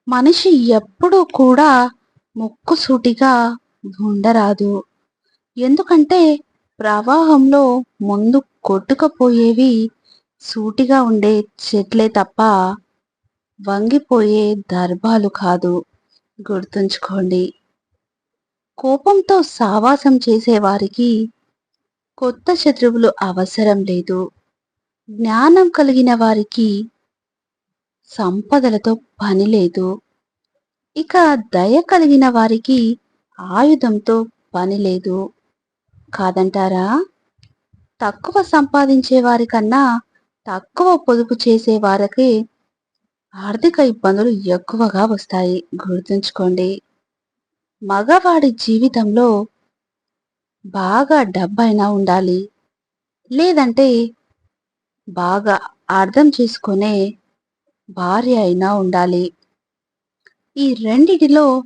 మనిషి ఎప్పుడూ కూడా ముక్కుసూటిగా ఉండరాదు. ఎందుకంటే ప్రవాహంలో ముందు కొట్టుకుపోయేవి సూటిగా ఉండే చెట్లే తప్ప వంగిపోయే దర్భాలు కాదు. గుర్తుంచుకోండి. కోపంతో సావాసం చేసేవారికి కొత్త శత్రువులు అవసరం లేదు. జ్ఞానం కలిగిన వారికి సంపదలతో పని లేదు. ఇక దయ కలిగిన వారికి ఆయుధంతో పని లేదు. కాదంటారా? తక్కువ సంపాదించే వారికన్నా తక్కువ పొదుపు చేసే వారికి ఆర్థిక ఇబ్బందులు ఎక్కువగా వస్తాయి. గుర్తుంచుకోండి. మగవాడి జీవితంలో బాగా డబ్బైనా ఉండాలి. లేదంటే బాగా అర్థం చేసుకునే భార్య అయినా ఉండాలి. ఈ రెండిటిలో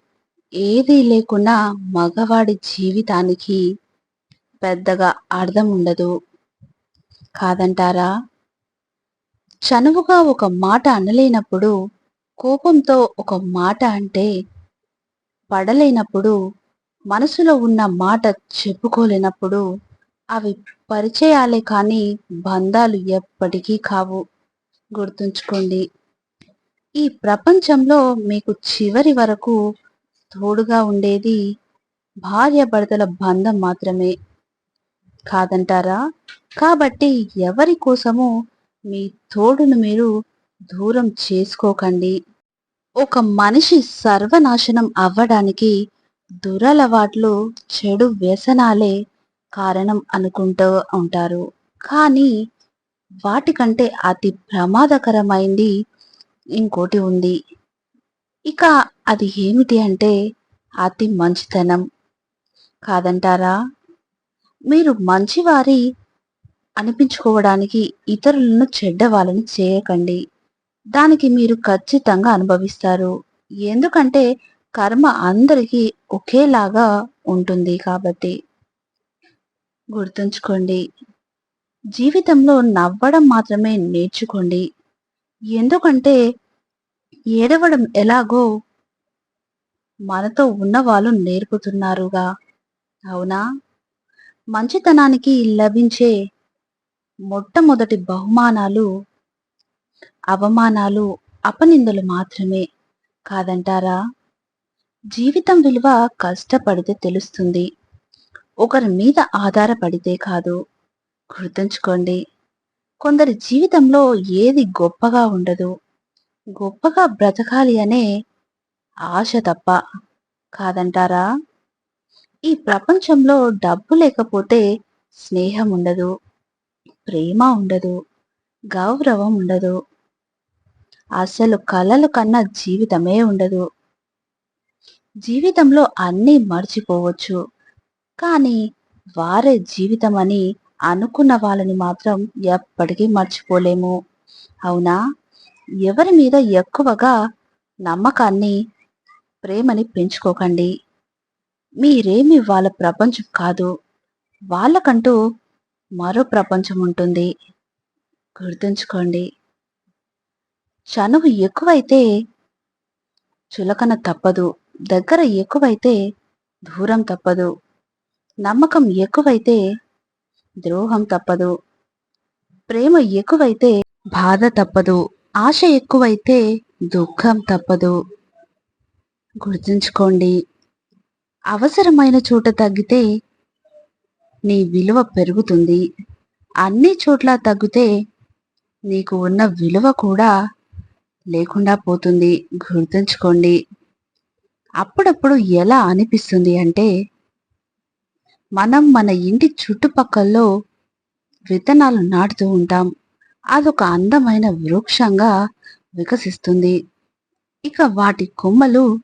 ఏదీ లేకున్నా మగవాడి జీవితానికి పెద్దగా అర్థం ఉండదు. కాదంటారా? చనువుగా ఒక మాట అనలేనప్పుడు, కోపంతో ఒక మాట అంటే పడలేనప్పుడు, మనసులో ఉన్న మాట చెప్పుకోలేనప్పుడు అవి పరిచయాలే కానీ బంధాలు ఎప్పటికీ కావు. గుర్తుంచుకోండి. ఈ ప్రపంచంలో మీకు చివరి వరకు తోడుగా ఉండేది భార్యాభర్తల బంధం మాత్రమే. కాదంటారా? కాబట్టి ఎవరి కోసము మీ తోడును మీరు దూరం చేసుకోకండి. ఒక మనిషి సర్వనాశనం అవ్వడానికి దురలవాట్లు, చెడు వ్యసనాలే కారణం అనుకుంటూ ఉంటారు. కానీ వాటికంటే అతి ప్రమాదకరమైంది ఇంకోటి ఉంది. ఇక అది ఏమిటి అంటే అతి మంచితనం. కాదంటారా? మీరు మంచివారి అనిపించుకోవడానికి ఇతరులను చెడ్డవాళ్ళని చేయకండి. దానికి మీరు ఖచ్చితంగా అనుభవిస్తారు. ఎందుకంటే కర్మ అందరికీ ఒకేలాగా ఉంటుంది కాబట్టి. గుర్తుంచుకోండి. జీవితంలో నవ్వడం మాత్రమే నేర్చుకోండి. ఎందుకంటే ఏడవడం ఎలాగో మనతో ఉన్నవాళ్ళు నేర్పుతున్నారుగా. అవునా? మంచితనానికి లభించే మొట్టమొదటి బహుమానాలు అవమానాలు, అపనిందలు మాత్రమే. కాదంటారా? జీవితం విలువ కష్టపడితే తెలుస్తుంది. ఒకరి మీద ఆధారపడితే కాదు. గుర్తుంచుకోండి. కొందరి జీవితంలో ఏది గొప్పగా ఉండదు. గొప్పగా బ్రతకాలి అనే ఆశ తప్ప. కాదంటారా? ఈ ప్రపంచంలో డబ్బు లేకపోతే స్నేహం ఉండదు, ప్రేమ ఉండదు, గౌరవం ఉండదు. అసలు కలలు కన్నా జీవితమే ఉండదు. జీవితంలో అన్నీ మర్చిపోవచ్చు. కానీ వారే జీవితం అని అనుకున్న వాళ్ళని మాత్రం ఎప్పటికీ మర్చిపోలేము. అవునా? ఎవరి మీద ఎక్కువగా నమ్మకాన్ని, ప్రేమని పెంచుకోకండి. మీరేమి వాళ్ళ ప్రపంచం కాదు. వాళ్ళకంటూ మరో ప్రపంచం ఉంటుంది. గుర్తుంచుకోండి. చనువు ఎక్కువైతే చులకన తప్పదు. దగ్గర ఎక్కువైతే దూరం తప్పదు. నమ్మకం ఎక్కువైతే ద్రోహం తప్పదు. ప్రేమ ఎక్కువైతే బాధ తప్పదు. ఆశ ఎక్కువైతే దుఃఖం తప్పదు. గుర్తుంచుకోండి. అవసరమైన చోట తగ్గితే నీ విలువ పెరుగుతుంది. అన్ని చోట్ల తగ్గితే నీకు ఉన్న విలువ కూడా లేకుండా పోతుంది. గుర్తుంచుకోండి. అప్పుడప్పుడు ఎలా అనిపిస్తుంది అంటే మనం మన ఇంటి చుట్టుపక్కల్లో విత్తనాలు నాటుతూ ఉంటాం. అదొక అందమైన వృక్షంగా వికసిస్తుంది. ఇక వాటి కొమ్మలు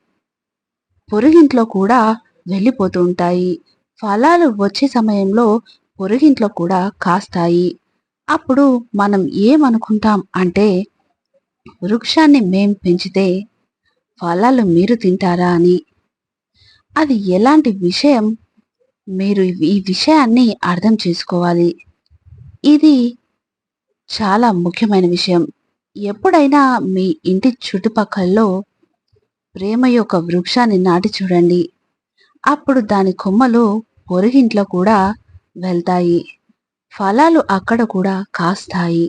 పొరుగింట్లో కూడా వెళ్ళిపోతూ ఉంటాయి. ఫలాలు వచ్చే సమయంలో పొరుగింట్లో కూడా కాస్తాయి. అప్పుడు మనం ఏమనుకుంటాం అంటే వృక్షాన్ని మేం పెంచితే ఫలాలు మీరు తింటారా అని. అది ఎలాంటి విషయం? మీరు ఈ విషయాన్ని అర్థం చేసుకోవాలి. ఇది చాలా ముఖ్యమైన విషయం. ఎప్పుడైనా మీ ఇంటి చుట్టుపక్కల్లో ప్రేమ యొక్క వృక్షాన్ని నాటి చూడండి. అప్పుడు దాని కొమ్మలు పొరుగింట్లో కూడా వెళ్తాయి. ఫలాలు అక్కడ కూడా కాస్తాయి.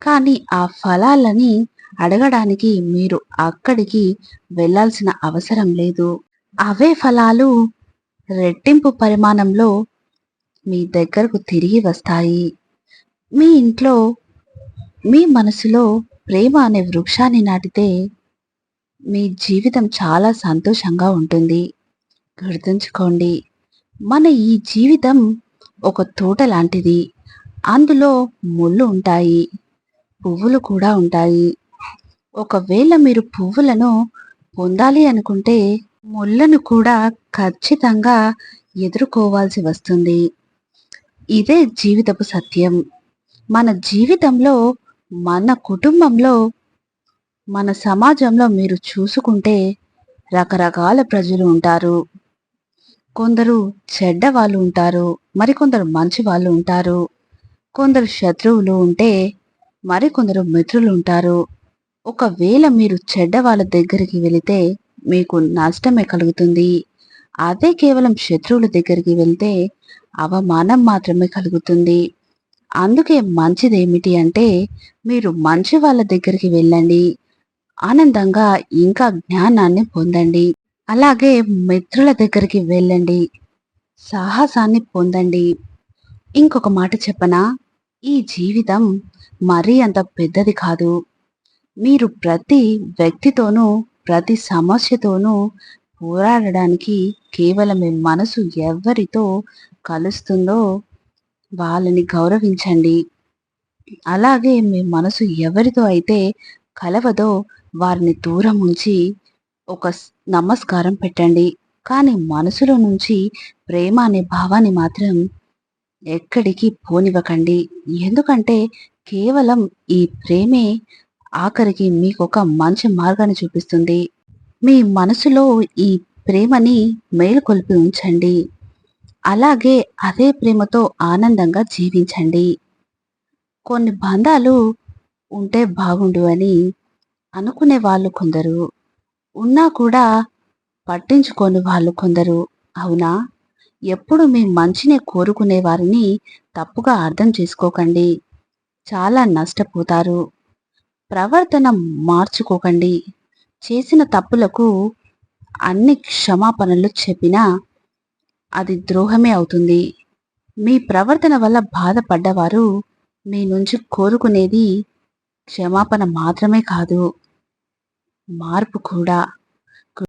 కానీ ఆ ఫలాలని అడగడానికి మీరు అక్కడికి వెళ్ళాల్సిన అవసరం లేదు. అవే ఫలాలు రెట్టింపు పరిమాణంలో మీ దగ్గరకు తిరిగి వస్తాయి. మీ ఇంట్లో, మీ మనసులో ప్రేమ అనే వృక్షాన్ని నాటితే మీ జీవితం చాలా సంతోషంగా ఉంటుంది. గుర్తుంచుకోండి, మన ఈ జీవితం ఒక తోట లాంటిది. అందులో ముళ్ళు ఉంటాయి, పువ్వులు కూడా ఉంటాయి. ఒకవేళ మీరు పువ్వులను పొందాలి అనుకుంటే ముళ్ళను కూడా ఖచ్చితంగా ఎదుర్కోవాల్సి వస్తుంది. ఇదే జీవితపు సత్యం. మన జీవితంలో, మన కుటుంబంలో, మన సమాజంలో మీరు చూసుకుంటే రకరకాల ప్రజలు ఉంటారు. కొందరు చెడ్డ వాళ్ళు ఉంటారు, మరికొందరు మంచి వాళ్ళు ఉంటారు. కొందరు శత్రువులు ఉంటే మరికొందరు మిత్రులు ఉంటారు. ఒకవేళ మీరు చెడ్డ వాళ్ళ దగ్గరికి వెళితే మీకు నష్టమే కలుగుతుంది. అదే కేవలం శత్రువుల దగ్గరికి వెళ్తే అవమానం మాత్రమే కలుగుతుంది. అందుకే మంచిదేమిటి అంటే మీరు మంచి వాళ్ళ దగ్గరికి వెళ్ళండి. ఆనందంగా ఇంకా జ్ఞానాన్ని పొందండి. అలాగే మిత్రుల దగ్గరికి వెళ్ళండి. సాహసాన్ని పొందండి. ఇంకొక మాట చెప్పనా? ఈ జీవితం మరీ అంత పెద్దది కాదు. మీరు ప్రతి వ్యక్తితోనూ, ప్రతి సమస్యతోనూ పోరాడడానికి కేవలం మీ మనసు ఎవరితో కలుస్తుందో వాళ్ళని గౌరవించండి. అలాగే మీ మనసు ఎవరితో అయితే కలవదో వారిని దూరం ఉంచి ఒక నమస్కారం పెట్టండి. కానీ మనసులో నుంచి ప్రేమ అనే భావాన్ని మాత్రం ఎక్కడికి పోనివ్వకండి. ఎందుకంటే కేవలం ఈ ప్రేమే ఆఖరికి మీకొక మంచి మార్గాన్ని చూపిస్తుంది. మీ మనసులో ఈ ప్రేమని మేలుకొల్పి ఉంచండి. అలాగే అదే ప్రేమతో ఆనందంగా జీవించండి. కొన్ని బంధాలు ఉంటే బాగుండు అని అనుకునే వాళ్ళు కొందరు, ఉన్నా కూడా పట్టించుకోని వాళ్ళు కొందరు. అవునా? ఎప్పుడు మీ మంచినే కోరుకునే వారిని తప్పుగా అర్థం చేసుకోకండి. చాలా నష్టపోతారు. ప్రవర్తన మార్చుకోకండి. చేసిన తప్పులకు అన్ని క్షమాపణలు చెప్పినా అది ద్రోహమే అవుతుంది. మీ ప్రవర్తన వల్ల బాధపడ్డవారు మీ నుంచి కోరుకునేది క్షమాపణ మాత్రమే కాదు, మార్పు కూడా.